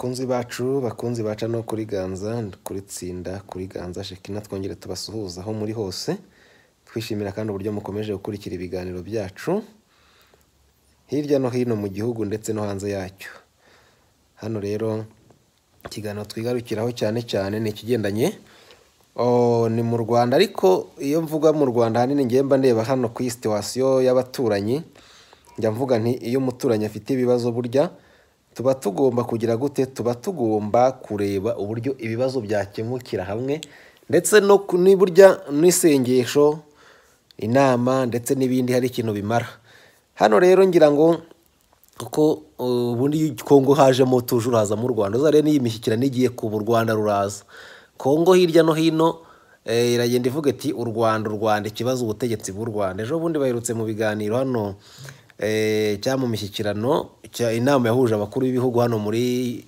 Bakunzi bacu bakunzi baca no kuri Ganza kuri Tsinda kuri Ganza Shekina, twongere tubasuhuza aho muri hose, twishimira kandi uburyo mukomeje gukurikira ibiganiro byacu hirya no hino mu gihugu ndetse no hanze yacyo. Hano rero ikiganiro twigarukiraho cyane cyane ni ikigendanye ni mu Rwanda, ariko iyo mvuga mu Rwanda hanini ngiye mba ndeba hano ku situation y'abaturanyi. Njya mvuga nti iyo umuturanyi afite ibibazo burya tuba tugomba kugira gute, tuba tugomba kureba uburyo ibibazo byakemukira hamwe, ndetse no ni burya n'isengesho, inama ndetse n'ibindi hari ikintu bimara. Hano rero ngira ngo kuko ubundi Kongo hajemo tujuru haza mu Rwanda, uzare n'iyi mishyikirano igiye kuba u Rwanda ruraza. Kongo hirya no hino iragenda ivuga iti u Rwanda ikibazo ubutegetsi bw'u Rwanda. Ejo bundi baherutse mu biganiro hano cyangwa mu mishyikirano inama yahuje abakuru b'ibihugu hano muri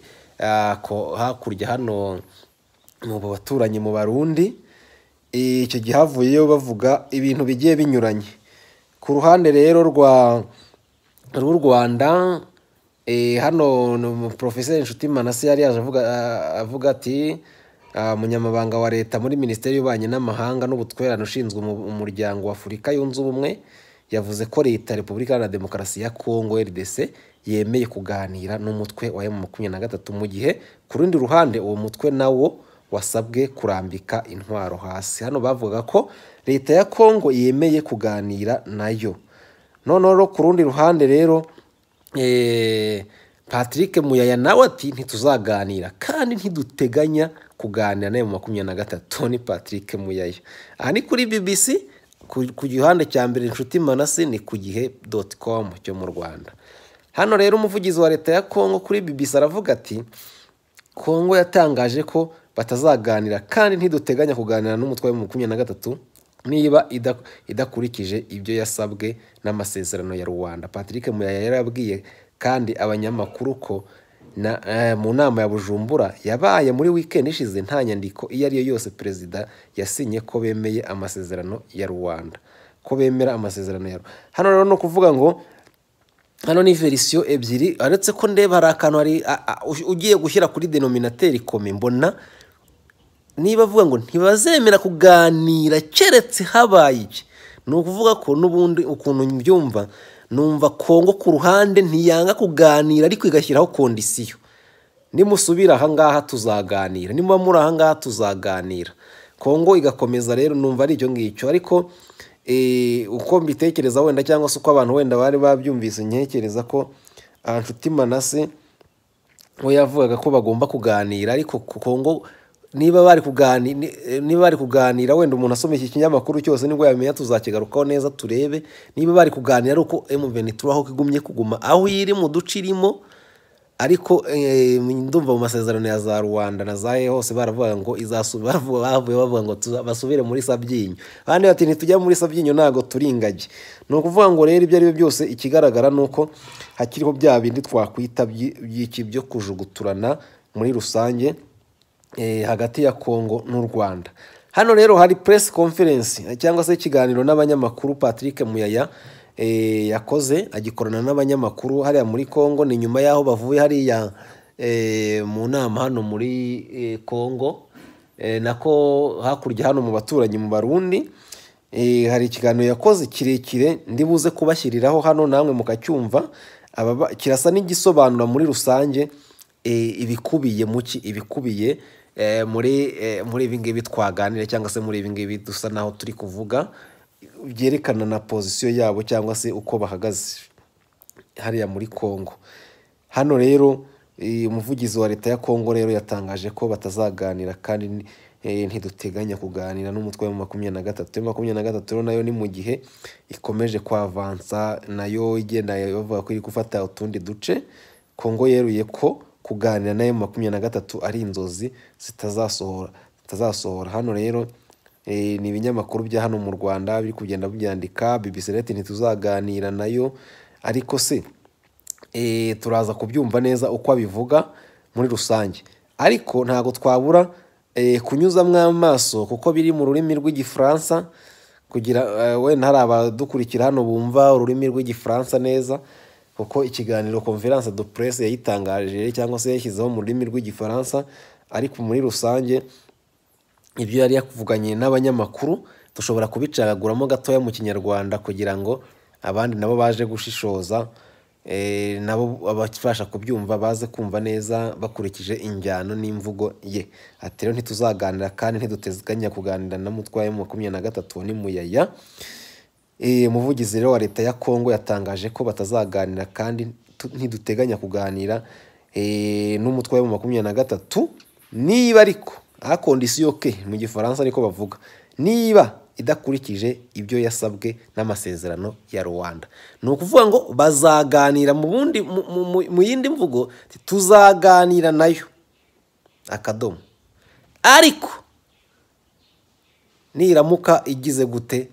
hakurya hano mu baturanyi mu Barundi. Icyo gihe havuyeyo bavuga ibintu bigiye binyuranye. Ku ruhande rero rw'u Rwanda hano Professor Nshuti Manase yari yaje avuga ati umunyamabanga wa leta muri Minisiteri y'Ububanyi n'Amahanga n'Ubutwererane ushinzwe umuryango wa Afurika Yunze Ubumwe yavuze ko leta ya Repubulika Iharanira Demokarasi ya Kongo RDC yemeye kuganira n'umutwe wa M23 mu gihe ku rundi ruhande uwo mutwe nawo wasabwe kurambika intwaro hasi. Hano bavuga ko leta ya Kongo yemeye kuganira nayo. Noneho ku rundi ruhande rero Patrick Muyaya nawe ati ntituzaganira kandi ntiduteganya kuganira nayo mu 23. Ni Patrick Muyaya. Aha ni kuri BBC ku gihande cya mbere. Inshuti Manase ni ku gihe.com cyo mu Rwanda. Hano rero umuvugizi wa leta ya Kongo kuri BBC aravuga ati Kongo yatangaje ko batazaganira kandi ntiduteganya kuganira n'umutwe wa 23 niba idakurikije ibyo yasabwe n'amasezerano ya Rwanda. Patrick Muyaya yarabwiye kandi abanyamakuru ko mu nama ya Bujumbura yabaye muri weekend ishize nta nyandiko iyo ari yo yose perezida yasinye ko bemeye amasezerano ya Rwanda, ko bemera amasezerano ya Rwanda. Hano rero no kuvuga ngo hano ni version ebyiri, aretse ko ndeba hari akantu hari ugiye gushyira kuri denominateur commun. Mbona niba avuga ngo ntibazemera kuganira keretse habaye iki, ni ukuvuga ko n'ubundi ukuntu mbyumva numva Kongo ku ruhande ntiyanga kuganira ariko igashyiraho kondisiyo. Nimusubira aha ngaha tuzaganira, niba muri aha ngaha tuzaganira. Kongo igakomeza rero numva ari icyo ngicyo, ariko uko mbitekereza wenda cyangwa se uko abantu wenda bari babyumvise ntekereza ko Nshuti Manase we yavugaga ko bagomba kuganira, ariko Kongo niba bari kuganira wenda umuntu asoma iki kinyamakuru cyose nibwo yamenya, tuzakigarukaho neza turebe niba bari kuganira uko M23 aho kigumye kuguma aho iri mu ducirimo. Ariko ndumva mu masezerano ya za Rwanda na zahe hose baravuga ngo bavuga ngo basubire muri Sabyinyo, kandi bati ntitujya muri Sabyinyo ntago turingage. Ni ukuvuga ngo rero ibyo ari byo byose ikigaragara nuko hakiriho bya bindi twakwita by'iki byo kujuguturana muri rusange hagati ya Kongo n'u Rwanda. Hano rero hari press conference cyangwa se ikiganiro n'abanyamakuru Patrick Muyaya yakoze agikorana n'abanyamakuru hariya muri Kongo. Ni nyuma yaho bavuye hariya mu nama hano muri Kongo nako hakurya hano mu baturanyi mu Barundi. Hari ikiganiro yakoze kirekire ndibuze kubashyiriraho hano namwe mukacyumva. Kirasa n'igisobanura muri rusange ibikubiye muri ibi ngibi twaganira cyangwa se muri ibi ngibi dusa naho turi kuvuga, byerekana na position yabo cyangwa se uko bahagaze hariya muri Kongo. Hano rero umuvugizi wa leta ya Kongo rero yatangaje ko batazaganira kandi ntiduteganya kuganira n'umutwe wa 23 nayo ni mu gihe ikomeje kwavansa nayo igenda bavuga ko iri gufata utundi duce. Kongo yeruye ko kuganira nayo 23 ari inzozi zitazasohora. Hano rero ni ibinyamakuru bya hano mu Rwanda biri kugenda byandika. BBC leti ntituzaganira nayo, ariko se turaza kubyumva neza uko abivuga muri rusange, ariko ntago twabura kunyuzamwo amaso kuko biri mu rurimi rw'Igifaransa kugira wenda hari abadukurikira hano bumva ururimi rw'Igifaransa neza. kuko ikiganiro conference de presse yayitangaje cyangwa se yashyizeho mu rurimi rw'igifaransa, ariko muri rusange ibyo yari yakuvuganye n'abanyamakuru dushobora kubicagaguramo gatoya mu kinyarwanda kugira ngo abandi nabo baje gushishoza nabo abafasha kubyumva baze kumva neza bakurikije injyano n'imvugo ye. Ati rero ntituzaganira kandi ntidutezeganya kuganira na mutwaye mu 23 ni Muyaya. Umuvugizi rero wa leta ya Kongo yatangaje ko batazaganira kandi ntiduteganya kuganira n'umutwaye mu 23 niba ariko a condition ke mu gifaransa ariko bavuga niba idakurikije ibyo yasabwe n'amasezerano ya Rwanda. Ni ukuvuga ngo bazaganira mu yindi mvugo tuzaganira nayo akadomo, ariko niramuka igize gute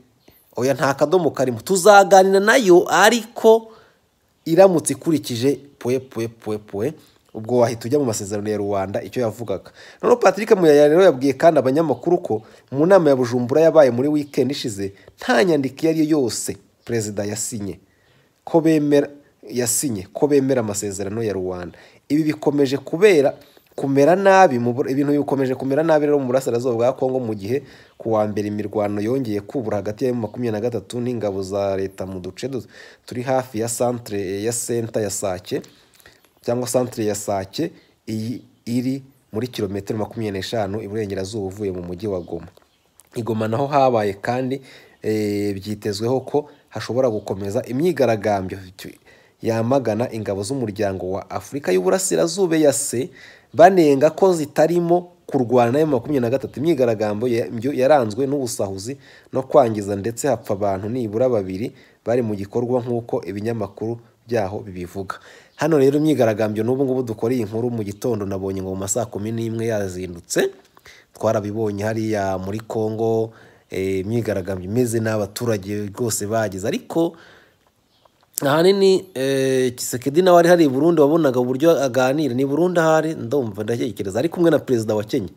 oya nta kadomo karimo, tuzaganira nayo ariko iramutse ikurikije pwe ubwo wahita ujya mu masezerano ya Rwanda icyo yavugaga. None Patrick Muyaya rero yabwiye kandi abanyamakuru ko mu nama ya Bujumbura yabaye muri weekend ishize nta nyandiko iyo ari yo yose perezida yasinye ko bemera amasezerano ya Rwanda. Ibi bikomeje kumera nabi ibintu bikomeje kumera nabi rero mu burasirazuba bwa Kongo, mu gihe ku wa mbere imirwano yongeye kubura hagati ya 23 n'ingabo za leta mu duce turi hafi ya centre ya Sake cyangwa centre ya Sake iri muri kilometero 25 iburengerazuba uvuye mu mujyi wa Goma. Igoma naho habaye kandi byitezweho ko hashobora gukomeza imyigaragambyo yamagana ingabo z'umuryango wa Afurika y'Uburasirazuba yase banenga ko zitarimo kurwana na 23. Imyigaragambyo yaranzwe n'ubusahuzi no kwangiza ndetse hapfa abantu nibura 2 bari mu gikorwa nk'uko ibinyamakuru byaho bibivuga. Hano rero imyigaragambyo n'ubu ngubu dukora iyi nkuru mu gitondo nabonye ngo mu masaa 11 yazindutse, twarabibonye hariya muri Kongo imyigaragambyo imeze n'abaturage rwose bagize, ariko ahanini Tshisekedi nawe ari hari Burundi wabonaga uburyo aganira ni Burundi ahari ndumva ndakekereza ari kumwe na perezida wa Kenya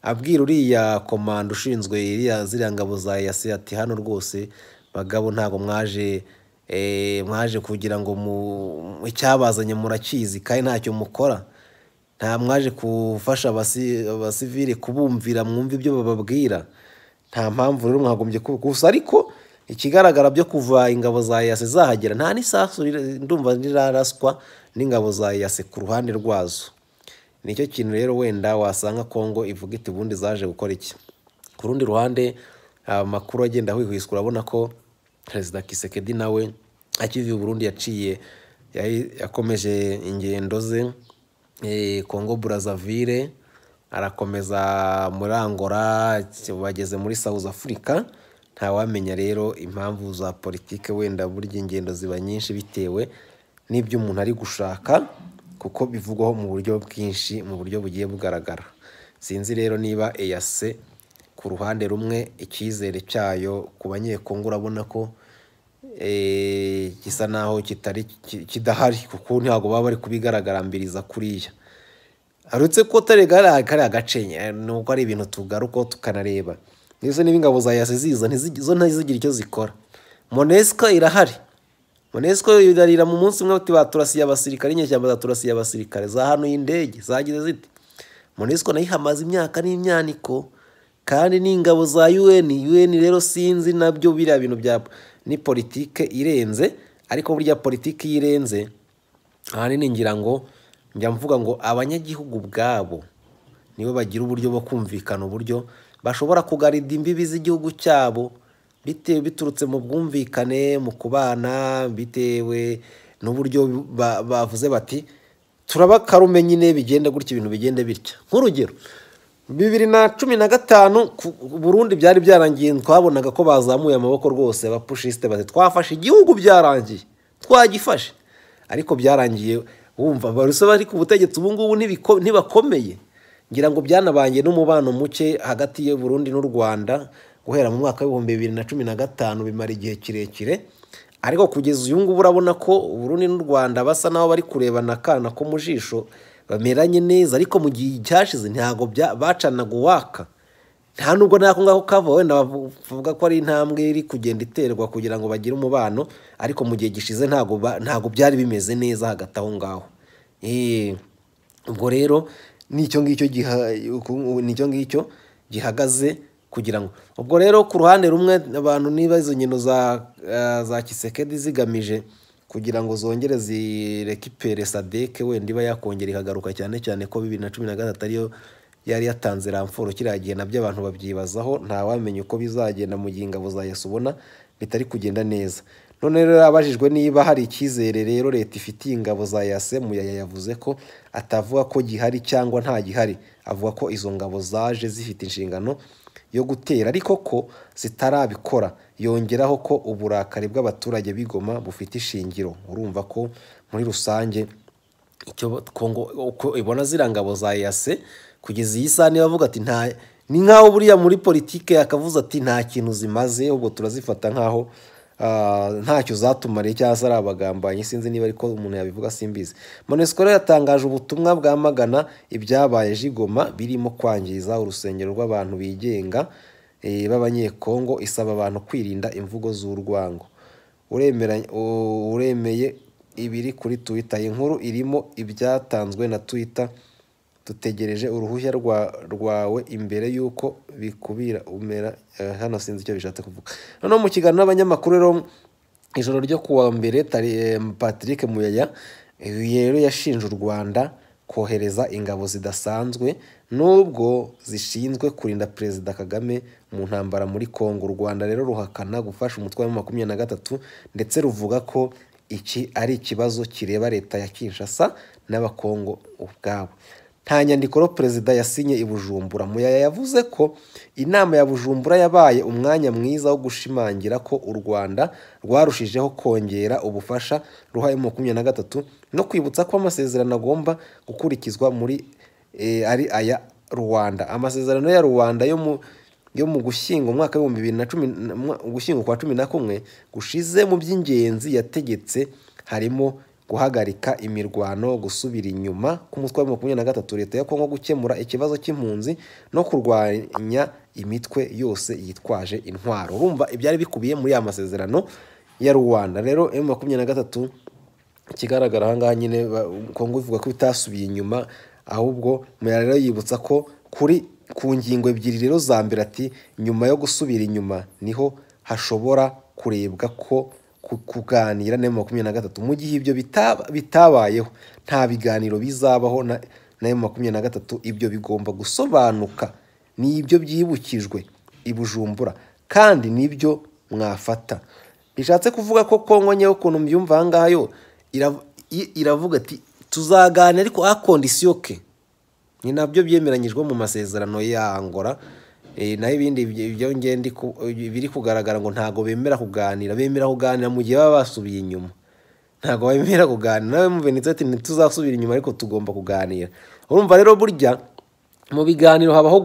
abwira uriya komando ushinzwe iriya ziriya ngabo za EAC ati hano rwose bagabo ntago mwaje kugira ngo icyabazanye murakizi kandi ntacyo mukora, nta mwaje gufasha abasivile kubumvira mwumva ibyo bababwira, nta mpamvu rero mwagombye gusa. Ariko ikigaragara byo kuva ingabo za EAC zahagera nta n'isasu ndumva riraraswa n'ingabo za EAC ku ruhande rwazo. Nicyo kintu rero wenda wasanga Kongo ivuga iti bundi zaje gukora iki. Ku rundi ruhande amakuru agenda hwihwiswa urabona ko Perezida Tshisekedi nawe akivuye Burundi yakomeje ingendo ze Congo Brazzaville, arakomeza muri Angola, bageze muri South Africa. Nta wamenya rero impamvu za politike wenda burya ingendo ziba nyinshi bitewe n'ibyo umuntu ari gushaka, kuko bivugwaho mu buryo bwinshi mu buryo bugiye bugaragara. Sinzi rero niba EAC ku ruhande rumwe icyizere cyayo ku banyekongo urabona ko gisa naho kidahari, kuko ntago baba bari kubigaragambiriza kuriya. Arutse ko taregara agacenye nuko ari ibintu tugaruko tukanareba nizo n'ibingabo za EAC ziza ntizigira icyo zikora. MONUSCO irahari, MONUSCO irarira mu munsi umwe ati baturasiye abasirikare, inyeshyamba zaturasiye abasirikare za hano y'indege zagize ziti. MONUSCO nayo hamaze imyaka n'imyaniko kandi n'ingabo za UN rero sinzi nabyo biriya bintu bya ni politike irenze, ariko burya politike yirenze ahanini ngira ngo njya mvuga ngo abanyagihugu bwabo nibo bagira uburyo bwo kumvikana uburyo bashobora kugarida imbibi z'igihugu cyabo bitewe biturutse mu bwumvikane mu kubana, bitewe n'uburyo bavuze bati turabakarume nyine bigenda gutya ibintu bigende bitya. Nk'urugero 2015 Burundi byari byarangiye, twabonaga ko bazamuye amaboko rwose abapushiste bati twafashe igihugu, byarangiye twagifashe, ariko byarangiye wumva baruse bari ku butegetsi ubu ngubu ntibakomeye. Ngira ngo byanabangiye n'umubano muke hagati y'u Burundi n'u Rwanda guhera mu mwaka wa 2015 bimara igihe kirekire, ariko kugeza uyu ngubu urabona ko Burundi n'u Rwanda basa naho bari kurebana kana ko mu jisho bameranye neza, ariko mu gihe cyashize ntago bacanaga uwaka nta nubwo nako ngako kava, wenda bavuga ko ari intambwe iri kugenda iterwa kugira ngo bagire umubano, ariko mu gihe gishize ntago byari bimeze neza hagati aho ngaho. Ubwo rero nicyo ngicyo gihagaze kugira ngo ubwo rero ku ruhande rumwe abantu niba izo nkino za Kisekedi zigamije kugira ngo zongere zirekipere Sadek, wenda iba yakongera ikagaruka, cyane cyane ko 2013 ariyo yari yatanze ramforo kiriya gihe, nabyo abantu babyibazaho, nta wamenya uko bizagenda mu gihe ingabo za Yase ubona bitari kugenda neza. None rero abajijwe niba hari icyizere rero leta ifitiye ingabo za Yase, Muyaya yavuze ko atavuga ko gihari cyangwa nta gihari, avuga ko izo ngabo zaje zifite inshingano yo gutera ariko ko zitarabikora. Yongeraho ko uburakari bw'abaturage b'Igoma bufite ishingiro. Urumva ko muri rusange icyo Kongo uko ibona zira ngabo za Yase kugeza iyi saha, niba bavuga ati ni nkaho buriya muri politike yakavuze ati nta kintu zimaze, ubwo turazifata nkaho ntacyo zatumariye cyangwa se ari abagambanyi, sinzi niba ariko umuntu yabivuga, simbizi. MONUSCO rero yatangaje ubutumwa bwamagana ibyabaye Igoma birimo kwangiza urusengero rw'abantu bigenga b'abanyekongo, isaba abantu kwirinda imvugo z'urwango. Uremeye ibiri kuri Twitter, inkuru irimo ibyatanzwe na Twitter, dutegereje uruhushya rwawe imbere y'uko bikubira umera. Hano sinzi icyo bishatse kuvuga. Noneho mu kiganiro n'abanyamakuru rero ijoro ryo kuwa mbere, Patrick Muyaya rero yashinje u Rwanda kohereza ingabo zidasanzwe nubwo zishinzwe kurinda Perezida Kagame mu ntambara muri Kongo. U Rwanda rero ruhakana gufasha umutwe wa 23 ndetse ruvuga ko iki ari ikibazo kireba leta ya Kinshasa n'abakongo ubwabo. Nta nyandiko Perezida yasinye i Bujumbura. Muyaya yavuze ko inama ya Bujumbura yabaye umwanya mwiza wo gushimangira ko u Rwanda rwarushijeho kongera ubufasha ruha 23 no kwibutsa ko amasezerano agomba gukurikizwa muri ari aya Rwanda. Amasezerano ya Rwanda yo mu Gushyingo umwaka wa 2010 Gushyingo kwa 11 gushize mu by'ingenzi yategetse harimo guhagarika imirwano, gusubira inyuma k'umutwe wa 23 leta ya Kongo, gukemura ikibazo cy'impunzi no kurwanya imitwe yose yitwaje intwaro. Urumva ibyari bikubiye muri ya masezerano ya Rwanda. Rero M23 kigaragara aha ngaha nyine Kongo ivuga ko bitasubiye inyuma, ahubwo Muyaya rero yibutsa ko ku ngingo ebyiri rero za mbere ati nyuma yo gusubira inyuma niho hashobora kurebwa ko kuganira na M23. Mu gihe ibyo bitabayeho nta biganiro bizabaho na M23. Ibyo bigomba gusobanuka, n'ibyo byibukijwe i Bujumbura kandi nibyo mwafata. Bishatse kuvuga ko Kongo nyewe ukuntu mbyumva aha ngaha yo iravuga ati tuzaganira ariko a condition ke, ni nabyo byemeranyijwe mu masezerano ya Angola. Naho ibindi ibyo ngende biri kugaragara ngo ntago bemera kuganira, mu gihe baba basubiye inyuma. Ntago bemera kuganira, nawe muvenitse ati ntituzasubira inyuma ariko tugomba kuganira. Urumva rero burya mu biganiro habaho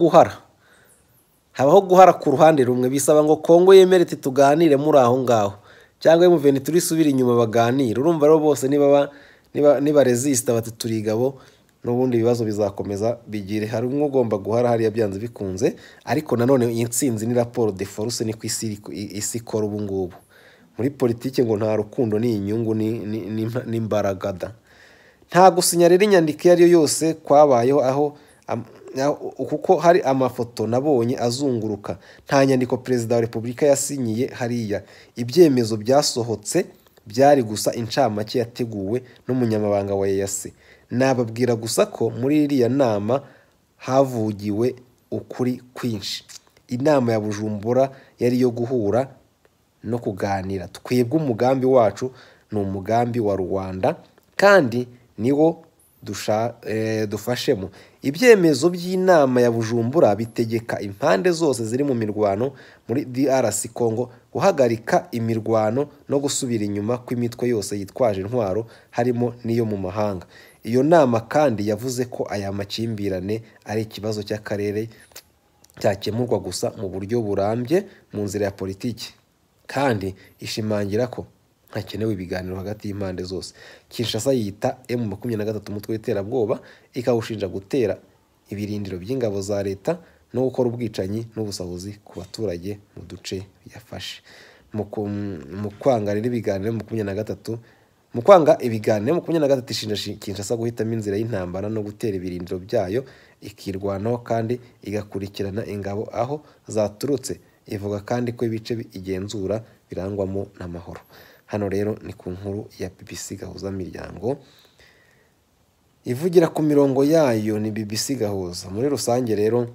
guhara ku ruhande rumwe. Bisaba ngo Kongo yemere ati tuganire muri aho ngaho, cyangwa muvenitse turisubira inyuma baganira. Urumva rero bose niba resist bati turigabo, n'ubundi ibibazo bizakomeza bigire. Hari umwe ugomba guhara hariya byanze bikunze, ariko nanone intsinzi ni raporo de force, ni ku isi ikora ubu ngubu. Muri politike ngo nta rukundo ni inyungu n'imbaraga da. Nta gusinya rero inyandiko iyo ari yo yose kwabayeho aho kuko hari amafoto nabonye azunguruka. Nta nyandiko Perezida wa Repubulika yasinyiye hariya. Ibyemezo byasohotse byari gusa incamake yateguwe n'umunyamabanga wa Yase. Nababwira gusa ko muri iriya nama havugiwe ukuri kwinshi. Inama ya Bujumbura yari yo guhura no kuganira. Twebwe umugambi wacu ni umugambi wa Rwanda kandi niwo dufashemo. Ibyemezo by'inama ya Bujumbura bitegeka impande zose ziri mu mirwano muri DRC Congo guhagarika imirwano no gusubira inyuma kw'imitwe yose yitwaje intwaro harimo n'iyo mu mahanga. Iyo nama kandi yavuze ko aya makimbirane ari ikibazo cy'akarere cyakemurwa gusa mu buryo burambye mu nzira ya politiki, kandi ishimangira ko hakenewe ibiganiro hagati y'impande zose. Kinshasa yita M23 umutwe w'iterabwoba, ikawushinja gutera ibirindiro by'ingabo za leta no gukora ubwicanyi n'ubusahuzi ku baturage mu duce yafashe. Mu kwanga rero ibiganiro mu kwanga ibiganiro 23 ishinja Kinshasa guhitamo inzira y'intambara no gutera ibirindiro byayo ikirwanaho kandi igakurikirana ingabo aho zaturutse. Ivuga kandi ko ibice igenzura birangwamo n'amahoro. Hano rero ni ku nkuru ya BBC Gahuza Miryango ivugira ku mirongo yayo, ni BBC Gahuza. Muri rusange rero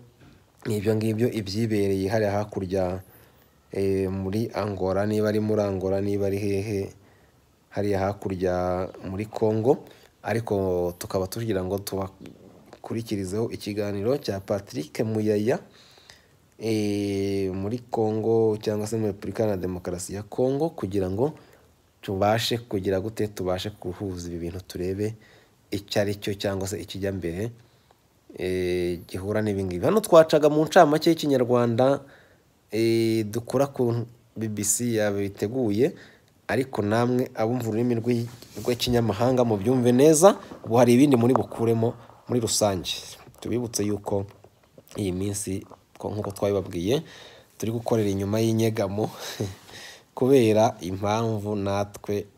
ibyo ngibyo ibyibereye hariya hakurya muri Angola, niba ari muri Angola niba ari hehe hariya hakurya muri Congo, ariko tukaba tugira ngo tubakurikirizeho ikiganiro cya Patrick Muyaya muri Congo cyangwa se muri Repubulika ya Demokarasi ya Congo, kugira ngo tubashe kugira gute tubashe kuhuza ibi bintu, turebe icyo ari cyo cyangwa se ikijya mbere gihura n'ibingibi. Hano twacaga mu ncamake y'Ikinyarwanda dukora ku BBC yabiteguye, ariko namwe abumva ururimi rw'ikinyamahanga mu byumve neza. Ubu hari ibindi muri bukuremo muri rusange. Tubibutse yuko iyi minsi nk'uko twabibabwiye turi gukorera inyuma y'inyegamo kubera impamvu natwe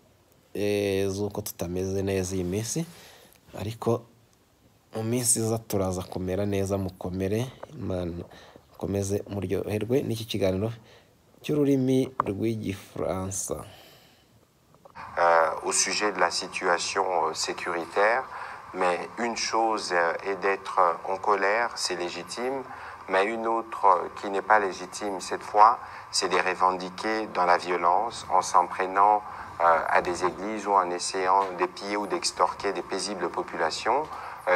z'uko tutameze neza iyi minsi, ariko mu minsi iza turaza kumera neza. Mukomere, Imana mukomeze muryoherwe n'iki kiganiro cy'ururimi rw'igifaransa. Au sujet de la situation sécuritaire, mais une chose est d'être en colère, c'est légitime, mais une autre qui n'est pas légitime cette fois, c'est de revendiquer dans la violence en s'en prenant à des églises ou en essayant de piller ou d'extorquer des paisibles populations.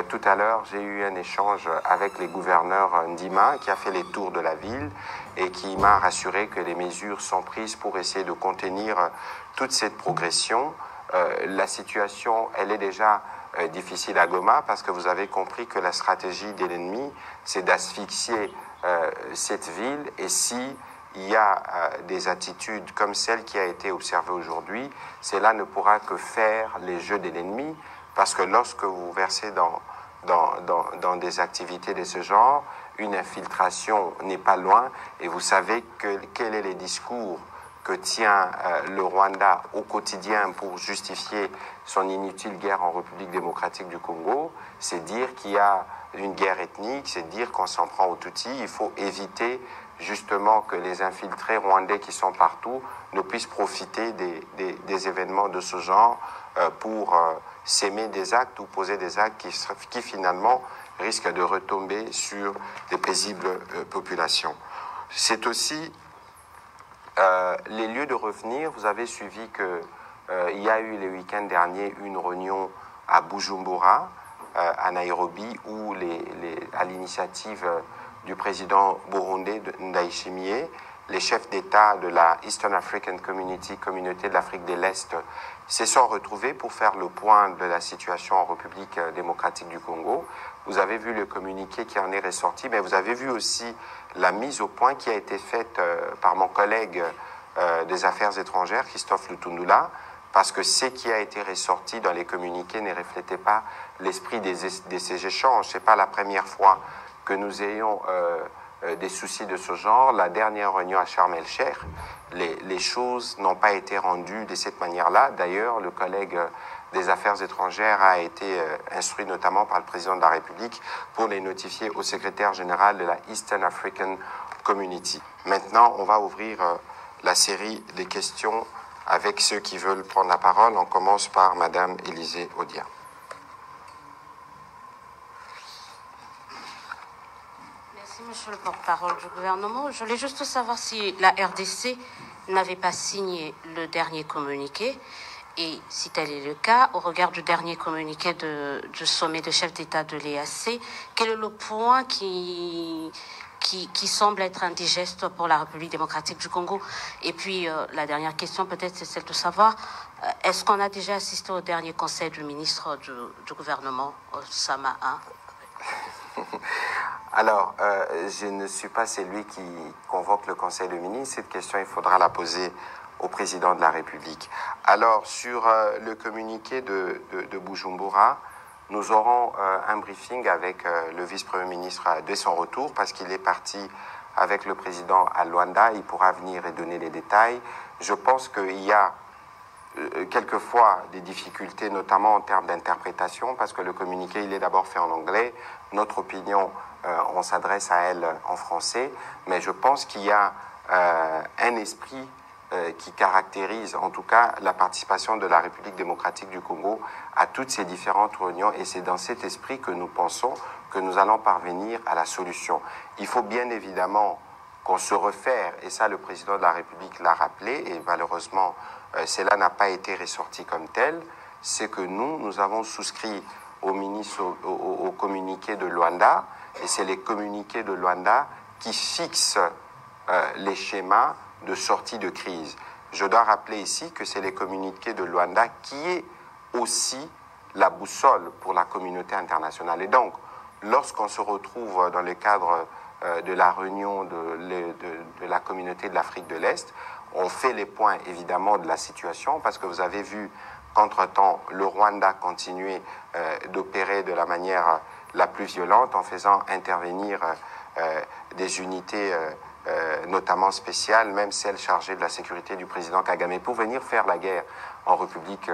Tout à l'heure, j'ai eu un échange avec les gouverneurs Ndima qui a fait les tours de la ville et qui m'a rassuré que les mesures sont prises pour essayer de contenir toute cette progression. La situation, elle est déjà difficile à Goma parce que vous avez compris que la stratégie de l'ennemi, c'est d'asphyxier cette ville, et si il y a des attitudes comme celle qui a été observée aujourd'hui, cela ne pourra que faire les jeux de l'ennemi, parce que lorsque vous versez dans des activités de ce genre, une infiltration n'est pas loin, et vous savez quel est le discours que tient le Rwanda au quotidien pour justifier son inutile guerre en République démocratique du Congo. C'est dire qu'il y a une guerre ethnique, c'est dire qu'on s'en prend aux Tutsis. Il faut éviter justement que les infiltrés rwandais qui sont partout ne puissent profiter des événements de ce genre pour s'aimer des actes ou poser des actes qui finalement risquent de retomber sur des paisibles populations. C'est aussi les lieux de revenir. Vous avez suivi qu'il y a eu le week-end dernier une réunion à Bujumbura, à Nairobi, où à l'initiative du président burundais Ndayishimiye, les chefs d'État de la Eastern African Community, communauté de l'Afrique de l'Est, se sont retrouvés pour faire le point de la situation en République démocratique du Congo. Vous avez vu le communiqué qui en est ressorti, mais vous avez vu aussi la mise au point qui a été faite par mon collègue des Affaires étrangères, Christophe Lutundula, parce que ce qui a été ressorti dans les communiqués ne reflétait pas l'esprit de ces échanges. Ce n'est pas la première fois que nous ayons des soucis de ce genre. La dernière réunion à Sharm el-Sheikh, les choses n'ont pas été rendues de cette manière-là. D'ailleurs, le collègue des Affaires étrangères a été instruit notamment par le président de la République pour les notifier au secrétaire général de la Eastern African Community. Maintenant, on va ouvrir la série des questions avec ceux qui veulent prendre la parole. On commence par Madame Élisée Odia. Merci, monsieur le porte-parole du gouvernement. Je voulais juste savoir si la RDC n'avait pas signé le dernier communiqué. Et si tel est le cas, au regard du dernier communiqué du sommet de chefs d'État de l'EAC, quel est le point qui semble être indigeste pour la République démocratique du Congo? Et puis, la dernière question, peut-être, c'est celle de savoir, est-ce qu'on a déjà assisté au dernier conseil du ministre du gouvernement, Sama 1? Alors, je ne suis pas celui qui convoque le conseil de ministres. Cette question, il faudra la poser au président de la République. Alors, sur le communiqué de Bujumbura, Nous aurons un briefing avec le vice-premier ministre dès son retour parce qu'il est parti avec le président à Luanda. Il pourra venir et donner les détails. Je pense qu'il y a quelquefois des difficultés, notamment en termes d'interprétation, parce que le communiqué, il est d'abord fait en anglais. Notre opinion, on s'adresse à elle en français. Mais je pense qu'il y a un esprit qui caractérise en tout cas la participation de la République démocratique du Congo à toutes ces différentes réunions, et c'est dans cet esprit que nous pensons que nous allons parvenir à la solution. Il faut bien évidemment qu'on se réfère, et ça le président de la République l'a rappelé, et malheureusement cela n'a pas été ressorti comme tel, c'est que nous avons souscrit au communiqué de Luanda, et c'est les communiqués de Luanda qui fixent les schémas de sortie de crise. Je dois rappeler ici que c'est les communiqués de Luanda qui est aussi la boussole pour la communauté internationale. Et donc, lorsqu'on se retrouve dans le cadre de la réunion de la communauté de l'Afrique de l'Est, on fait les points évidemment de la situation, parce que vous avez vu qu'entre-temps, le Rwanda continuait d'opérer de la manière la plus violente en faisant intervenir des unités notamment spéciales, même celles chargées de la sécurité du président Kagame, pour venir faire la guerre en République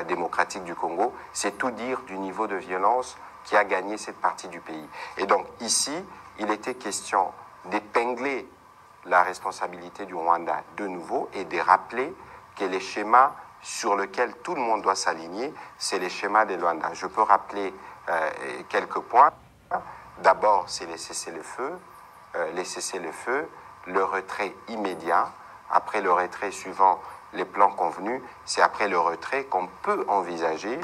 démocratique du Congo. C'est tout dire du niveau de violence qui a gagné cette partie du pays. Et donc ici, il était question d'épingler la responsabilité du Rwanda de nouveau et de rappeler que les schémas sur lesquels tout le monde doit s'aligner, c'est les schémas des Luanda. Je peux rappeler quelques points. D'abord, c'est les cessez-le-feu, le retrait immédiat. Après le retrait suivant les plans convenus, c'est après le retrait qu'on peut envisager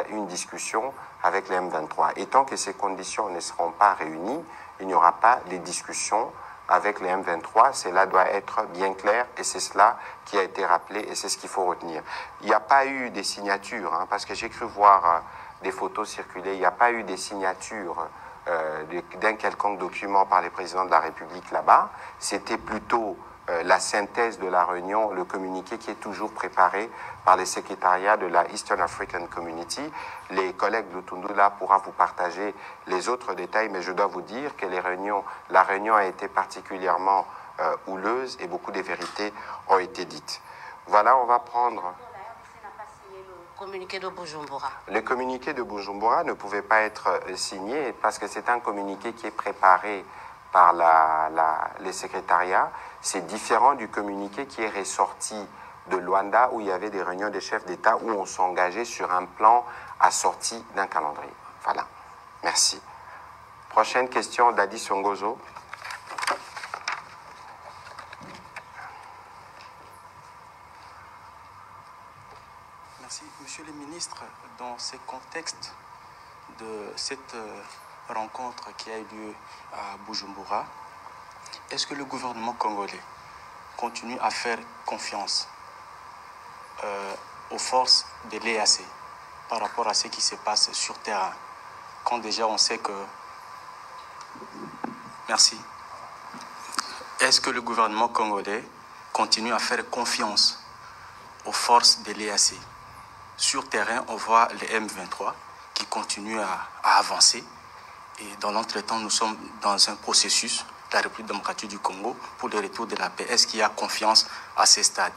une discussion avec les M23. Et tant que ces conditions ne seront pas réunies, il n'y aura pas de discussion avec les M23. Cela doit être bien clair, et c'est cela qui a été rappelé, et c'est ce qu'il faut retenir. Il n'y a pas eu des signatures, parce que j'ai cru voir des photos circuler, il n'y a pas eu des signatures d'un quelconque document par les présidents de la République là-bas. C'était plutôt la synthèse de la réunion, le communiqué qui est toujours préparé par les secrétariats de la Eastern African Community. Les collègues de Tundula pourra vous partager les autres détails, mais je dois vous dire que la réunion a été particulièrement houleuse, et beaucoup de vérités ont été dites. Voilà, on va prendre... Communiqué de Bujumbura. Le communiqué de Bujumbura ne pouvait pas être signé parce que c'est un communiqué qui est préparé par les secrétariats. C'est différent du communiqué qui est ressorti de Luanda, où il y avait des réunions des chefs d'État où on s'engageait sur un plan assorti d'un calendrier. Voilà. Merci. Prochaine question d'Adi Songozo. Merci. Monsieur le ministre, dans ce contexte de cette rencontre qui a eu lieu à Bujumbura, est-ce que le gouvernement congolais continue à faire confiance aux forces de l'EAC par rapport à ce qui se passe sur terrain, quand déjà on sait que... Merci. Est-ce que le gouvernement congolais continue à faire confiance aux forces de l'EAC? Sur terrain, on voit les M23 qui continuent à avancer. Et dans l'entretemps, nous sommes dans un processus, la République démocratique du Congo, pour le retour de la paix. Est-ce qu'il y a confiance à ce stade?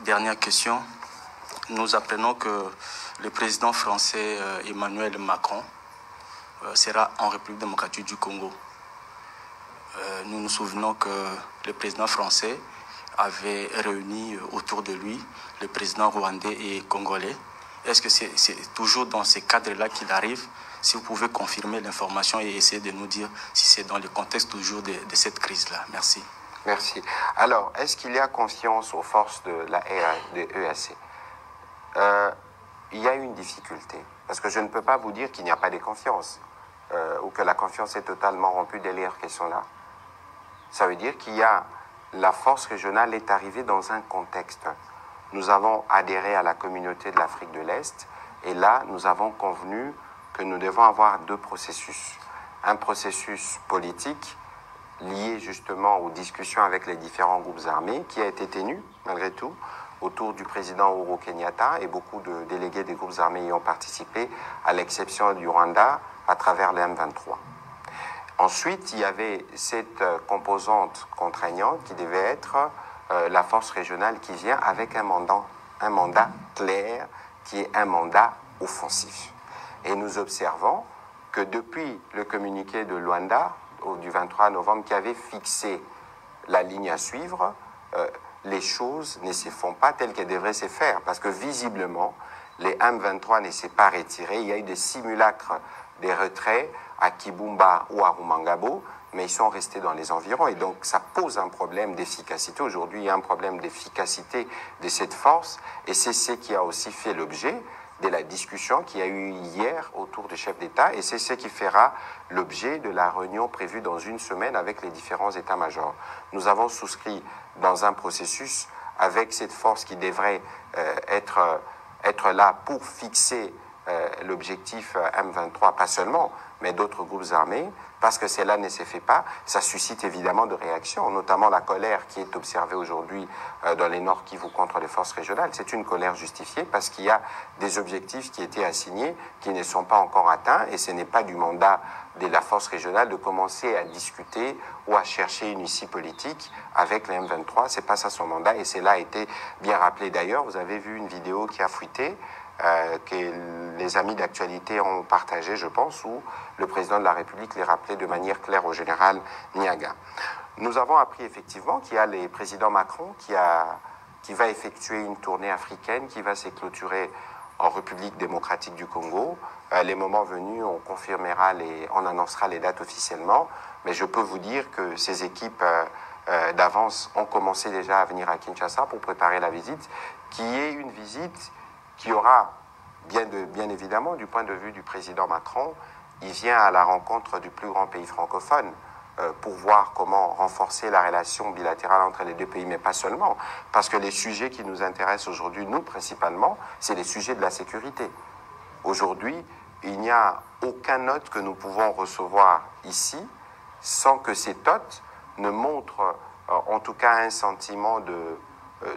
Dernière question. Nous apprenons que le président français Emmanuel Macron sera en République démocratique du Congo. Nous nous souvenons que le président français avait réuni autour de lui le président rwandais et congolais. Est-ce que c'est toujours dans ces cadres-là qu'il arrive? Si vous pouvez confirmer l'information et essayer de nous dire si c'est dans le contexte toujours de cette crise-là. Merci. Merci. Alors, est-ce qu'il y a confiance aux forces de l'EAC? Il y a une difficulté, parce que je ne peux pas vous dire qu'il n'y a pas de confiance, ou que la confiance est totalement rompue dès lors qu'elles sont là. Ça veut dire qu'il y a... La force régionale est arrivée dans un contexte. Nous avons adhéré à la communauté de l'Afrique de l'Est, et là, nous avons convenu que nous devons avoir deux processus. Un processus politique lié justement aux discussions avec les différents groupes armés, qui a été tenu, malgré tout, autour du président Uhuru Kenyatta et beaucoup de délégués des groupes armés y ont participé, à l'exception du Rwanda, à travers les M23. Ensuite, il y avait cette composante contraignante qui devait être la force régionale qui vient avec un mandat clair qui est un mandat offensif. Et nous observons que depuis le communiqué de Luanda du 23 novembre qui avait fixé la ligne à suivre, les choses ne se font pas telles qu'elles devraient se faire parce que visiblement, les M23 ne s'est pas retirés. Il y a eu des simulacres des retraits à Kibumba ou à Rumangabo, mais ils sont restés dans les environs. Et donc, ça pose un problème d'efficacité. Aujourd'hui, il y a un problème d'efficacité de cette force. Et c'est ce qui a aussi fait l'objet de la discussion qu'il y a eu hier autour des chefs d'État. Et c'est ce qui fera l'objet de la réunion prévue dans une semaine avec les différents états-majors. Nous avons souscrit dans un processus avec cette force qui devrait être là pour fixer l'objectif M23, pas seulement, mais d'autres groupes armés, parce que cela ne se fait pas, ça suscite évidemment de réactions, notamment la colère qui est observée aujourd'hui dans les Nord Kivu contre les forces régionales. C'est une colère justifiée parce qu'il y a des objectifs qui étaient assignés qui ne sont pas encore atteints et ce n'est pas du mandat de la force régionale de commencer à discuter ou à chercher une issue politique avec les M23. C'est pas ça son mandat et cela a été bien rappelé d'ailleurs. Vous avez vu une vidéo qui a fuité que les amis d'actualité ont partagé, je pense, où le président de la République les rappelait de manière claire au général Niaga. Nous avons appris effectivement qu'il y a le président Macron qui va effectuer une tournée africaine qui va se clôturer en République démocratique du Congo. Les moments venus, on confirmera, on annoncera les dates officiellement, mais je peux vous dire que ces équipes d'avance ont commencé déjà à venir à Kinshasa pour préparer la visite, qui est une visite qui aura, bien évidemment, du point de vue du président Macron, il vient à la rencontre du plus grand pays francophone pour voir comment renforcer la relation bilatérale entre les deux pays, mais pas seulement, parce que les sujets qui nous intéressent aujourd'hui, nous principalement, c'est les sujets de la sécurité. Aujourd'hui, il n'y a aucun hôte que nous pouvons recevoir ici sans que cet hôte ne montre en tout cas un sentiment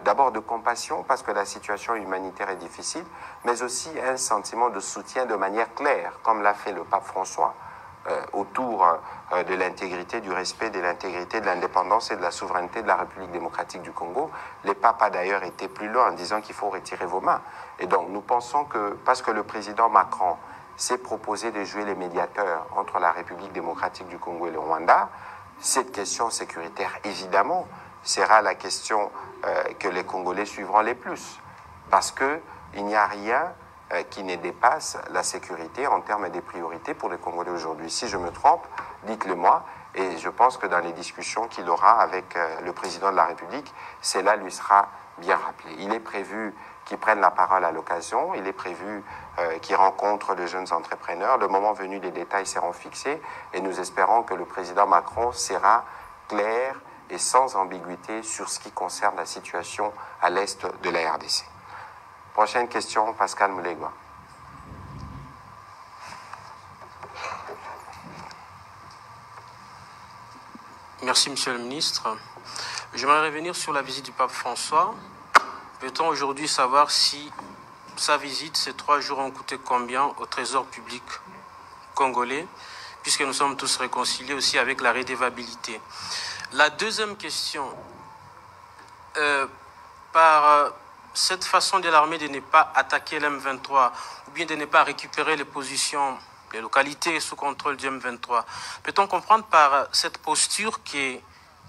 d'abord de compassion parce que la situation humanitaire est difficile, mais aussi un sentiment de soutien de manière claire, comme l'a fait le pape François, autour de l'intégrité, du respect de l'intégrité, de l'indépendance et de la souveraineté de la République démocratique du Congo. Le pape a d'ailleurs été plus loin en disant qu'il faut retirer vos mains. Et donc nous pensons que, parce que le président Macron s'est proposé de jouer les médiateurs entre la République démocratique du Congo et le Rwanda, cette question sécuritaire, évidemment, sera la question que les Congolais suivront les plus. Parce qu'il n'y a rien qui ne dépasse la sécurité en termes des priorités pour les Congolais aujourd'hui. Si je me trompe, dites-le moi. Et je pense que dans les discussions qu'il aura avec le président de la République, cela lui sera bien rappelé. Il est prévu qu'il prenne la parole à l'occasion. Il est prévu qu'il rencontre les jeunes entrepreneurs. Le moment venu, les détails seront fixés. Et nous espérons que le président Macron sera clair et sans ambiguïté sur ce qui concerne la situation à l'est de la RDC. Prochaine question, Pascal Moulegua. Merci, Monsieur le Ministre. J'aimerais revenir sur la visite du pape François. Peut-on aujourd'hui savoir si sa visite, ces 3 jours, ont coûté combien au trésor public congolais, puisque nous sommes tous réconciliés aussi avec la redevabilité. La deuxième question, par cette façon de l'armée de ne pas attaquer l'M23 ou bien de ne pas récupérer les positions, les localités sous contrôle du M23, peut-on comprendre par cette posture que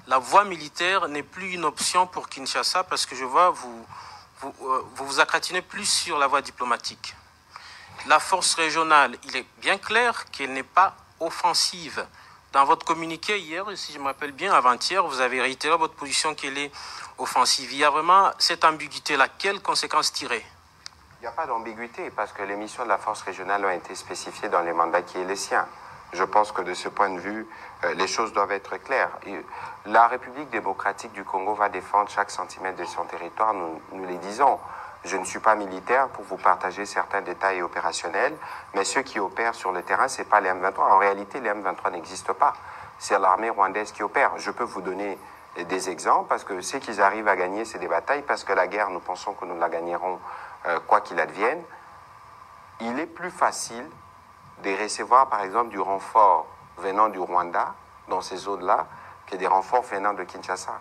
la voie militaire n'est plus une option pour Kinshasa, parce que je vois vous accratinez plus sur la voie diplomatique. La force régionale, il est bien clair qu'elle n'est pas offensive. Dans votre communiqué hier, si je me rappelle bien, avant-hier, vous avez réitéré votre position qu'elle est offensive. Il y a vraiment cette ambiguïté-là. Quelles conséquences tirer? Il n'y a pas d'ambiguïté parce que les missions de la force régionale ont été spécifiées dans les mandats qui est les siens. Je pense que de ce point de vue, les choses doivent être claires. La République démocratique du Congo va défendre chaque centimètre de son territoire, nous les disons. Je ne suis pas militaire pour vous partager certains détails opérationnels, mais ceux qui opèrent sur le terrain, ce n'est pas les M23. En réalité, les M23 n'existent pas. C'est l'armée rwandaise qui opère. Je peux vous donner des exemples, parce que c'est qu'ils arrivent à gagner, c'est des batailles, parce que la guerre, nous pensons que nous la gagnerons quoi qu'il advienne. Il est plus facile de recevoir, par exemple, du renfort venant du Rwanda, dans ces zones-là, que des renforts venant de Kinshasa.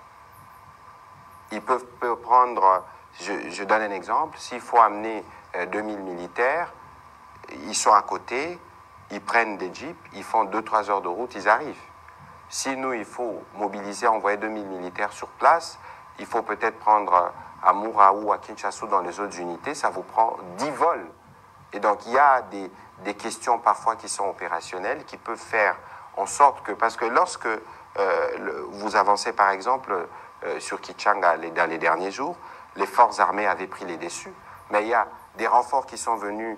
Ils peuvent prendre, je donne un exemple, s'il faut amener 2000 militaires, ils sont à côté, ils prennent des jeeps, ils font 2-3 heures de route, ils arrivent. Si nous, il faut mobiliser, envoyer 2000 militaires sur place, il faut peut-être prendre à Moura ou à Kinshasa dans les autres unités, ça vous prend 10 vols. Et donc, il y a des questions parfois qui sont opérationnelles, qui peuvent faire en sorte que, parce que lorsque vous avancez par exemple sur Kichanga dans les derniers jours, les forces armées avaient pris les déçus, mais il y a des renforts qui sont venus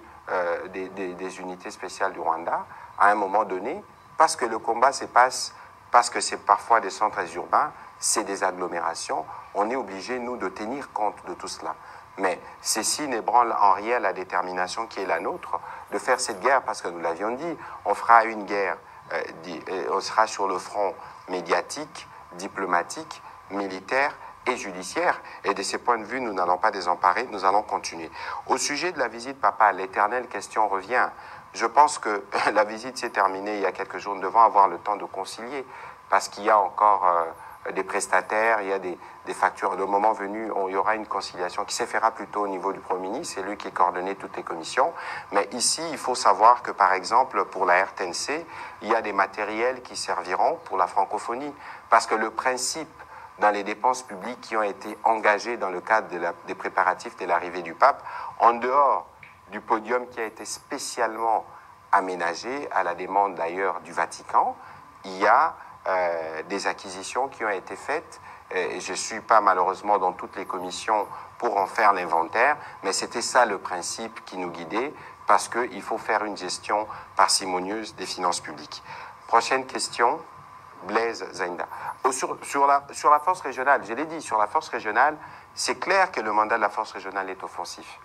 des unités spéciales du Rwanda à un moment donné, parce que le combat se passe, parce que c'est parfois des centres urbains, c'est des agglomérations, on est obligé, nous, de tenir compte de tout cela. Mais ceci n'ébranle en rien la détermination qui est la nôtre de faire cette guerre, parce que nous l'avions dit, on fera une guerre, on sera sur le front médiatique, diplomatique, militaire et judiciaire. Et de ces points de vue, nous n'allons pas désemparer, nous allons continuer. Au sujet de la visite, papa, l'éternelle question revient. Je pense que la visite s'est terminée il y a quelques jours, nous devons avoir le temps de concilier, parce qu'il y a encore des prestataires, il y a des factures. Le moment venu, il y aura une conciliation qui se fera plutôt au niveau du Premier ministre, c'est lui qui coordonnait toutes les commissions. Mais ici, il faut savoir que, par exemple, pour la RTNC, il y a des matériels qui serviront pour la francophonie, parce que le principe dans les dépenses publiques qui ont été engagées dans le cadre des préparatifs de l'arrivée du pape, en dehors du podium qui a été spécialement aménagé, à la demande d'ailleurs du Vatican, il y a des acquisitions qui ont été faites. Et je ne suis pas malheureusement dans toutes les commissions pour en faire l'inventaire, mais c'était ça le principe qui nous guidait, parce qu'il faut faire une gestion parcimonieuse des finances publiques. Prochaine question, Blaise Zainda. Sur la force régionale, je l'ai dit, sur la force régionale, c'est clair que le mandat de la force régionale est offensif.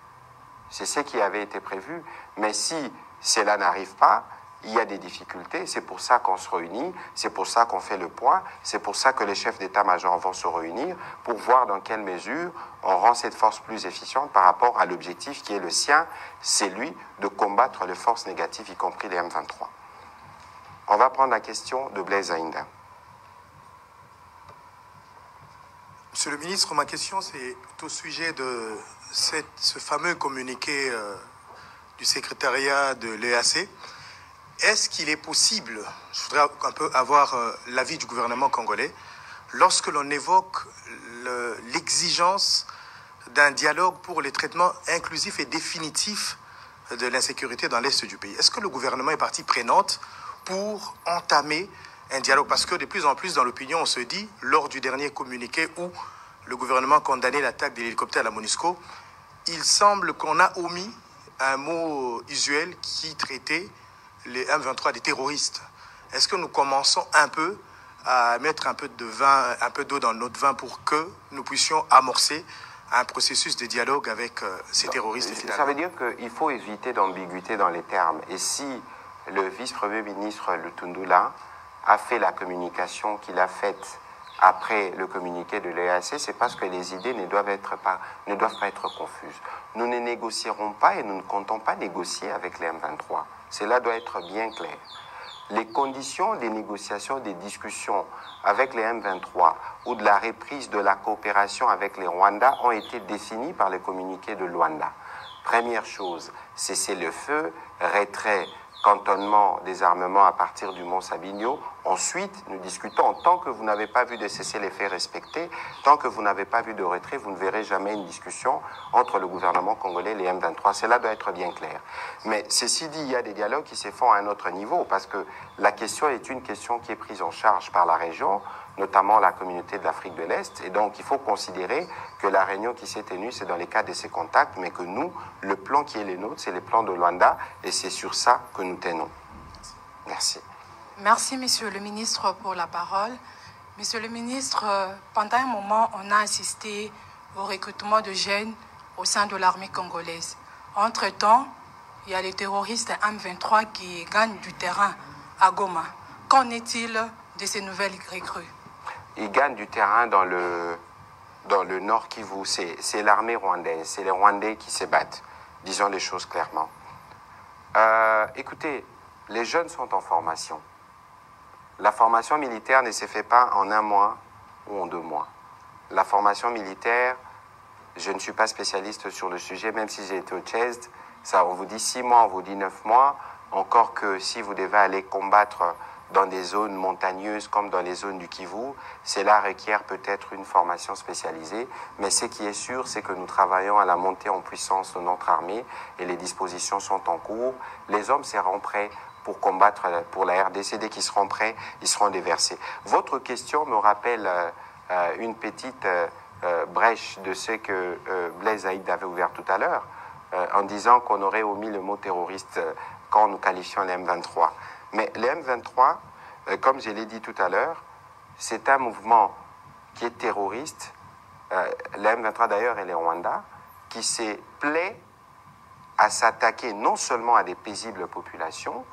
C'est ce qui avait été prévu, mais si cela n'arrive pas, il y a des difficultés, c'est pour ça qu'on se réunit, c'est pour ça qu'on fait le point, c'est pour ça que les chefs d'état-major vont se réunir pour voir dans quelle mesure on rend cette force plus efficiente par rapport à l'objectif qui est le sien, c'est lui de combattre les forces négatives, y compris les M23. On va prendre la question de Blaise Zainda. Monsieur le ministre, ma question c'est au sujet de ce fameux communiqué du secrétariat de l'EAC. Est-ce qu'il est possible, je voudrais un peu avoir l'avis du gouvernement congolais, lorsque l'on évoque l'exigence d'un dialogue pour les traitements inclusifs et définitifs de l'insécurité dans l'Est du pays, est-ce que le gouvernement est partie prenante pour entamer un dialogue? Parce que de plus en plus dans l'opinion, on se dit, lors du dernier communiqué où le gouvernement condamnait l'attaque de l'hélicoptère à la MONUSCO, il semble qu'on a omis un mot usuel qui traitait les M23 des terroristes. Est-ce que nous commençons un peu à mettre un peu de vin, un peu d'eau dans notre vin pour que nous puissions amorcer un processus de dialogue avec ces terroristes? Ça veut dire qu'il faut éviter d'ambiguïté dans les termes. Et si le vice-premier ministre Lutundula a fait la communication qu'il a faite après le communiqué de l'EAC, c'est parce que les idées ne doivent pas être confuses. Nous ne négocierons pas et nous ne comptons pas négocier avec les M23. Cela doit être bien clair. Les conditions des négociations, des discussions avec les M23 ou de la reprise de la coopération avec les Rwandais ont été définies par le communiqué de Luanda. Première chose, cesser le feu, retrait, cantonnement des armements à partir du Mont Sabinyo. Ensuite, nous discutons. Tant que vous n'avez pas vu de cesser les faits respectés, tant que vous n'avez pas vu de retrait, vous ne verrez jamais une discussion entre le gouvernement congolais et les M23. Cela doit être bien clair. Mais ceci dit, il y a des dialogues qui se font à un autre niveau, parce que la question est une question qui est prise en charge par la région, notamment la communauté de l'Afrique de l'Est. Et donc, il faut considérer que la réunion qui s'est tenue, c'est dans les cadres de ces contacts, mais que nous, le plan qui est le nôtre, c'est le plan de Luanda, et c'est sur ça que nous tenons. Merci. Merci, Monsieur le ministre, pour la parole. Monsieur le ministre, pendant un moment, on a assisté au recrutement de jeunes au sein de l'armée congolaise. Entre-temps, il y a les terroristes M23 qui gagnent du terrain à Goma. Qu'en est-il de ces nouvelles recrues? ils gagnent du terrain dans le nord Kivu. C'est l'armée rwandaise, c'est les Rwandais qui se battent. Disons les choses clairement. Écoutez, les jeunes sont en formation. La formation militaire ne se fait pas en 1 mois ou en 2 mois. La formation militaire, je ne suis pas spécialiste sur le sujet, même si j'ai été au Tchad, ça, on vous dit 6 mois, on vous dit 9 mois, encore que si vous devez aller combattre dans des zones montagneuses comme dans les zones du Kivu, cela requiert peut-être une formation spécialisée, mais ce qui est sûr, c'est que nous travaillons à la montée en puissance de notre armée et les dispositions sont en cours. Les hommes seront prêts pour combattre pour la RDC. Dès qu'ils seront prêts, ils seront déversés. Votre question me rappelle une petite brèche de ce que Blaise Zaïd avait ouvert tout à l'heure, en disant qu'on aurait omis le mot terroriste quand nous qualifions les M23. Mais les M23, comme je l'ai dit tout à l'heure, c'est un mouvement qui est terroriste, les M23 d'ailleurs et les Rwandais, qui se plaît à s'attaquer non seulement à des paisibles populations,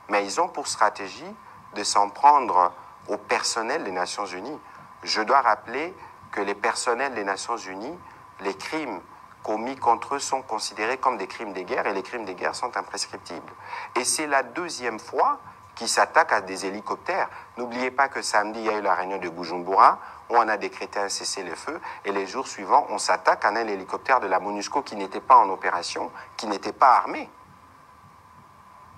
mais ils ont pour stratégie de s'en prendre au personnel des Nations Unies. Je dois rappeler que les personnels des Nations Unies, les crimes commis contre eux sont considérés comme des crimes de guerre et les crimes de guerre sont imprescriptibles. Et c'est la 2e fois qu'ils s'attaquent à des hélicoptères. N'oubliez pas que samedi, il y a eu la réunion de Bujumbura où on a décrété un cessez-le-feu et les jours suivants, on s'attaque à un hélicoptère de la MONUSCO qui n'était pas en opération, qui n'était pas armé.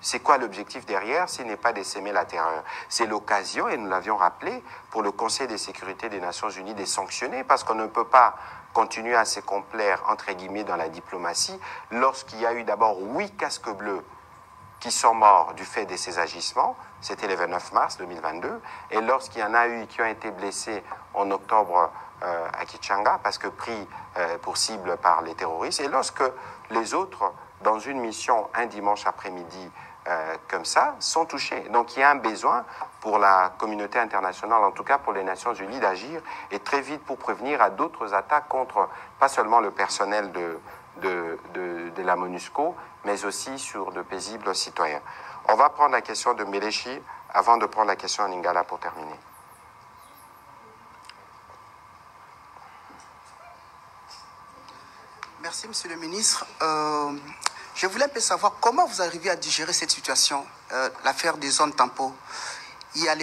C'est quoi l'objectif derrière s'il n'est pas d'essaimer la terreur? C'est l'occasion, et nous l'avions rappelé, pour le Conseil de sécurité des Nations Unies de sanctionner, parce qu'on ne peut pas continuer à se complaire, entre guillemets, dans la diplomatie, lorsqu'il y a eu d'abord 8 casques bleus qui sont morts du fait de ces agissements, c'était le 29 mars 2022, et lorsqu'il y en a eu qui ont été blessés en octobre à Kichanga, parce que pris pour cible par les terroristes, et lorsque les autres, dans une mission un dimanche après-midi, comme ça, sont touchés. Donc il y a un besoin pour la communauté internationale, en tout cas pour les Nations Unies, d'agir et très vite pour prévenir à d'autres attaques contre pas seulement le personnel de la MONUSCO, mais aussi sur de paisibles citoyens. On va prendre la question de Melechi avant de prendre la question en Lingala pour terminer. Merci, Monsieur le Ministre. Je voulais un peu savoir comment vous arrivez à digérer cette situation, l'affaire des zones tampons.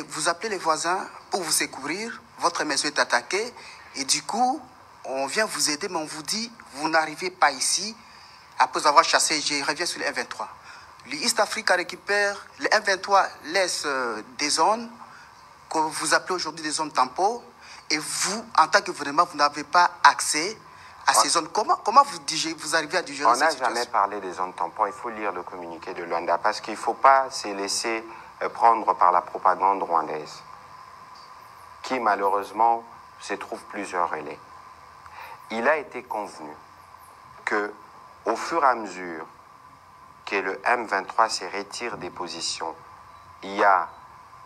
Vous appelez les voisins pour vous secourir, votre maison est attaquée, et du coup, on vient vous aider, mais on vous dit, vous n'arrivez pas ici, après avoir chassé, je reviens sur les M23. L'East Africa récupère, les M23 laissent des zones que vous appelez aujourd'hui des zones tampons, et vous, en tant que gouvernement, vous n'avez pas accès à ces zones. Comment vous arrivez à digérer cette situation? On n'a jamais parlé des zones tampons. Il faut lire le communiqué de Luanda parce qu'il ne faut pas se laisser prendre par la propagande rwandaise qui malheureusement se trouve plusieurs relais. Il a été convenu que au fur et à mesure que le M23 se retire des positions, il y a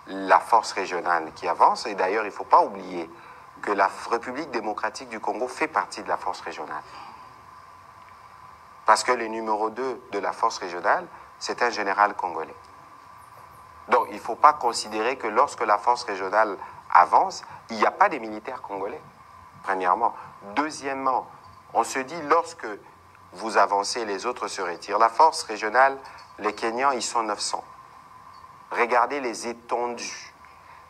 la force régionale qui avance et d'ailleurs il ne faut pas oublier que la République démocratique du Congo fait partie de la force régionale. Parce que le numéro 2 de la force régionale, c'est un général congolais. Donc il ne faut pas considérer que lorsque la force régionale avance, il n'y a pas des militaires congolais, premièrement. Deuxièmement, on se dit lorsque vous avancez, les autres se retirent. La force régionale, les Kenyans, ils sont 900. Regardez les étendues,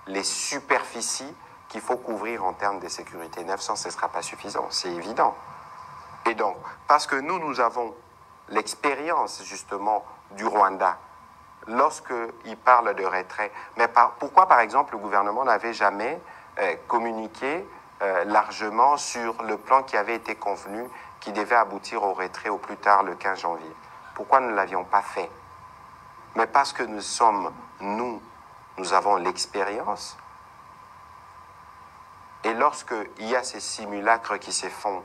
les superficies qu'il faut couvrir en termes de sécurité. 900, ce ne sera pas suffisant, c'est évident. Et donc, parce que nous avons l'expérience justement du Rwanda, lorsqu'il parle de retrait. Mais pourquoi, par exemple, le gouvernement n'avait jamais communiqué largement sur le plan qui avait été convenu, qui devait aboutir au retrait au plus tard le 15 janvier? Pourquoi ne l'avions pas fait? Mais parce que nous avons l'expérience. Et lorsqu'il y a ces simulacres qui se font,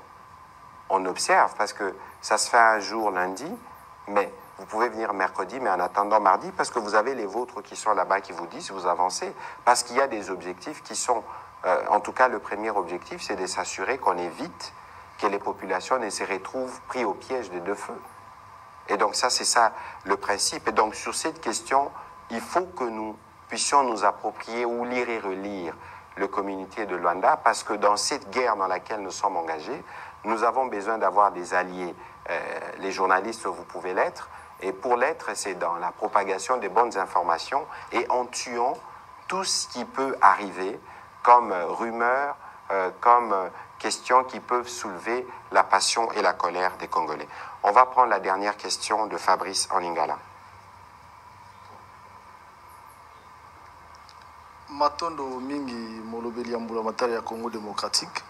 on observe, parce que ça se fait un jour lundi, mais vous pouvez venir mercredi, mais en attendant mardi, parce que vous avez les vôtres qui sont là-bas qui vous disent, vous avancez, parce qu'il y a des objectifs qui sont, en tout cas le premier objectif, c'est de s'assurer qu'on évite que les populations ne se retrouvent pris au piège des deux feux. Et donc ça, c'est ça le principe. Et donc sur cette question, il faut que nous puissions nous approprier ou lire et relire le communiqué de Luanda, parce que dans cette guerre dans laquelle nous sommes engagés, nous avons besoin d'avoir des alliés. Les journalistes, vous pouvez l'être, et pour l'être, c'est dans la propagation des bonnes informations et en tuant tout ce qui peut arriver comme rumeurs, comme questions qui peuvent soulever la passion et la colère des Congolais. On va prendre la dernière question de Fabrice en Lingala. Matondo mingi molobeli ya mbula matari ya Congo démocratique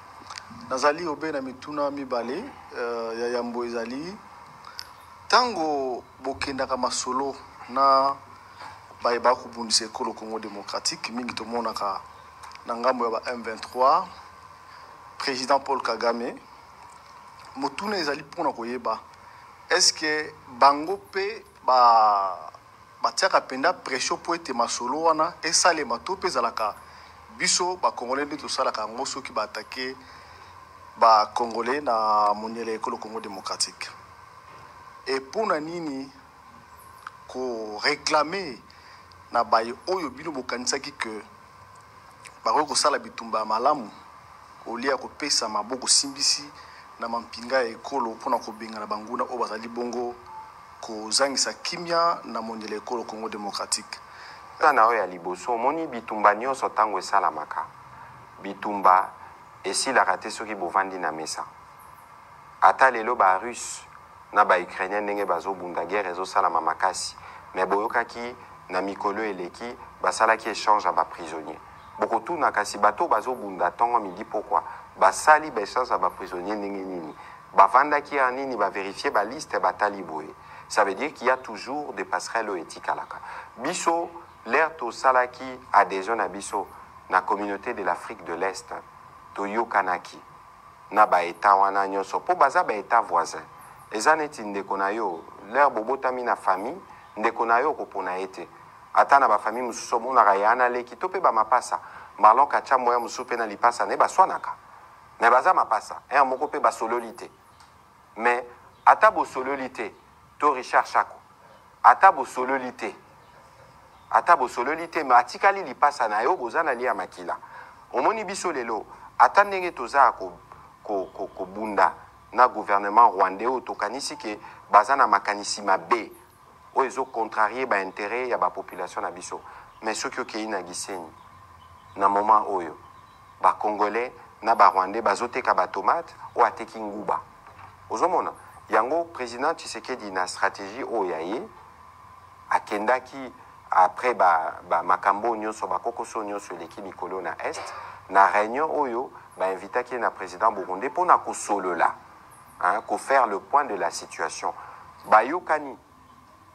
nazali obe na mituna mibale ya yambo ezali tango bokendaka masolo na bayeba kubundisa ekolo Congo démocratique mingi tomonaka na ngambo ya ba M23 président Paul Kagame motuna ezali pona koyeba est-ce que bango pe batiaka penda pression po ete masolo wana esalema to mpe ezalaka biso bakongolais nde tosalaka yango soki baatake bakongolais na moniele ya ekolo Congo démocratique e mpona nini koreklame na baye oyo bino bokanisaki ke bakoki kosala bitumba ya malamu olia ya kopesa maboko simbisi na mampinga ya ekolo mpona kobenga na banguna oyo bazali bongo kozangisa kimia na mondele ekolo Congo démocratique. Tana oyo ya liboso moni bitumba nyonso ntango esalamaka bitumba esilaka te soki bovandi na mesa ata lelo barusse na baukrainien ndenge bazobunda guerre ezosalama makasi me boyokaki na mikolo eleki basalaki échange ya baprisonnier bokotuna kasi bato bazobunda ntongo midi pourquoi basali baéchange ya baprisonnier ndenge nini bavandaki ya nini bavérifie baliste batali boye. Ça veut dire qu'il y a toujours des passerelles éthiques à la cas. Biso, l'air to salaki adhésion à biso, na communauté de l'Afrique de l'Est, to yokanaki, na ba état wana nyoso, po baza ba état voisin. Ezaneti ndekona yo, l'air bobotami na famille, ndekona yo kopona ete. Ata na ba famille mususo mona rayana leki, to pe ba mapasa, marlon kacha moya musupe na lipasa ne ba swanaka. Mais baza mapasa, moko pe ba sololité. Mais ata bo sololité, to Richard Chako atabo sololité mais atikali lipasa na yo bozana lia makila omoni biso lelo atandenge toza ko bunda na gouvernement rwandais o tokanisi ke bazana makanisi mabe o ezo contrarier ba intérêt ya ba population na biso mais soki okei na Gisenyi na moment oyo ba congolais na ba rwandais bazoteka ba tomate o ateki nguba ozomona yango président Tshisekedi na stratégie oyaye akendaki après makambo nyonso bakokoso nyonso eleki mikolo na est na réunion oyo invitaki na président burundais mpona kosolola ko faire le point de la situation bayokani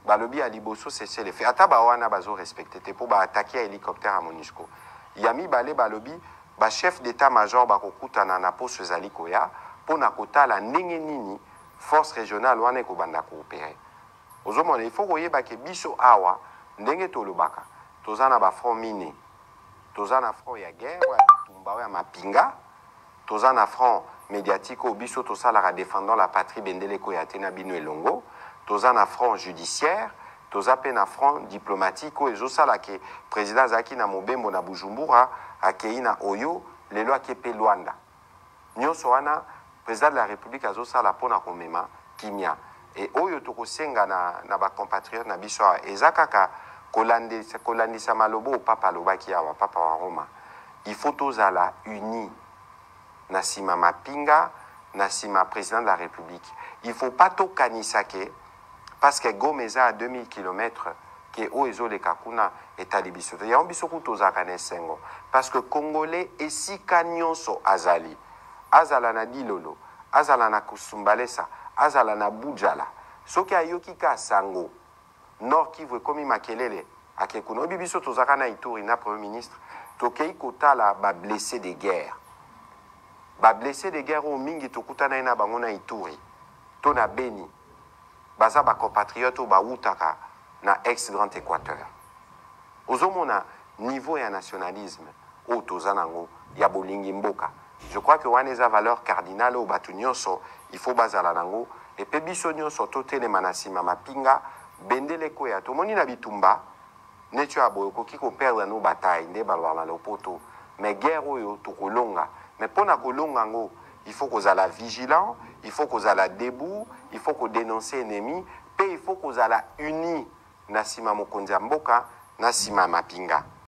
balobi ya liboso cessez le fait ata bawana bazo respecté te po baattaquer à hélicoptère à MONUSCO yami bale balobi chef d'état-major bakokutana na poste ezali koya mpona kotala ndenge nini force régionale wana ekobanda koopérer ozomona il faut koyeba ke biso awa ndenge tolobaka toza na bafront mine toza na front ya guerre ya bitumba ya mapinga toza na front médiatique oyo biso tosalaka défendant la patrie bendele koya te na bino elongo toza na front judiciaire toza mpe na front diplomatique oyo ezosala ke président azalaki na mobembo na Bujumbura akei na oyo lelo ake mpe Luanda nyonso wana président de la République azosala pona komema kimia et oyo tokosenga na ba compatriotes na biso ezakaka kolandisa malobo papa alobaki awa papa wa Roma il faut tozala unis na sima mapinga na sima président de la République il faut pas tokanisa ke parce que Goma eza à 2000 km ke o ezoleka kuna etali biso te yango biso kutozaka na esengo parce que congolais esika nyonso azali azala na Dilolo, azala na Kusumbalesa, azala na Bujala. Soki ayoki ka sango, Nord Kivu komi makelele, akekuno bibiso tozaka na Ituri na premier ministre, tokei kotala ba blessé de guerre. Ba blessé de guerre o mingi tokutana na bango na Ituri. To na Beni. Baza ba compatriotes ba utaka na ex-Grand Équateur. Ozomona niveau ya nationalisme o tozanango ya bolingi mboka. Je crois que wana eza valeur cardinale au batu nyonso il faut bazala nango et pe biso nyonso totelema na nsima mapinga bendele koya tomoni na bitumba netu aboyo koki koperdre no bataille nde balobaka na lopoto mais guerre oyo tokolonga. Mais pour na kolonga ngo, il faut qu'on soit vigilant, il faut qu'on soit debout, il faut qu'on dénonce l'ennemi, et il faut qu'on soit unis na sima mokonzi ya mboka, na sima mapinga.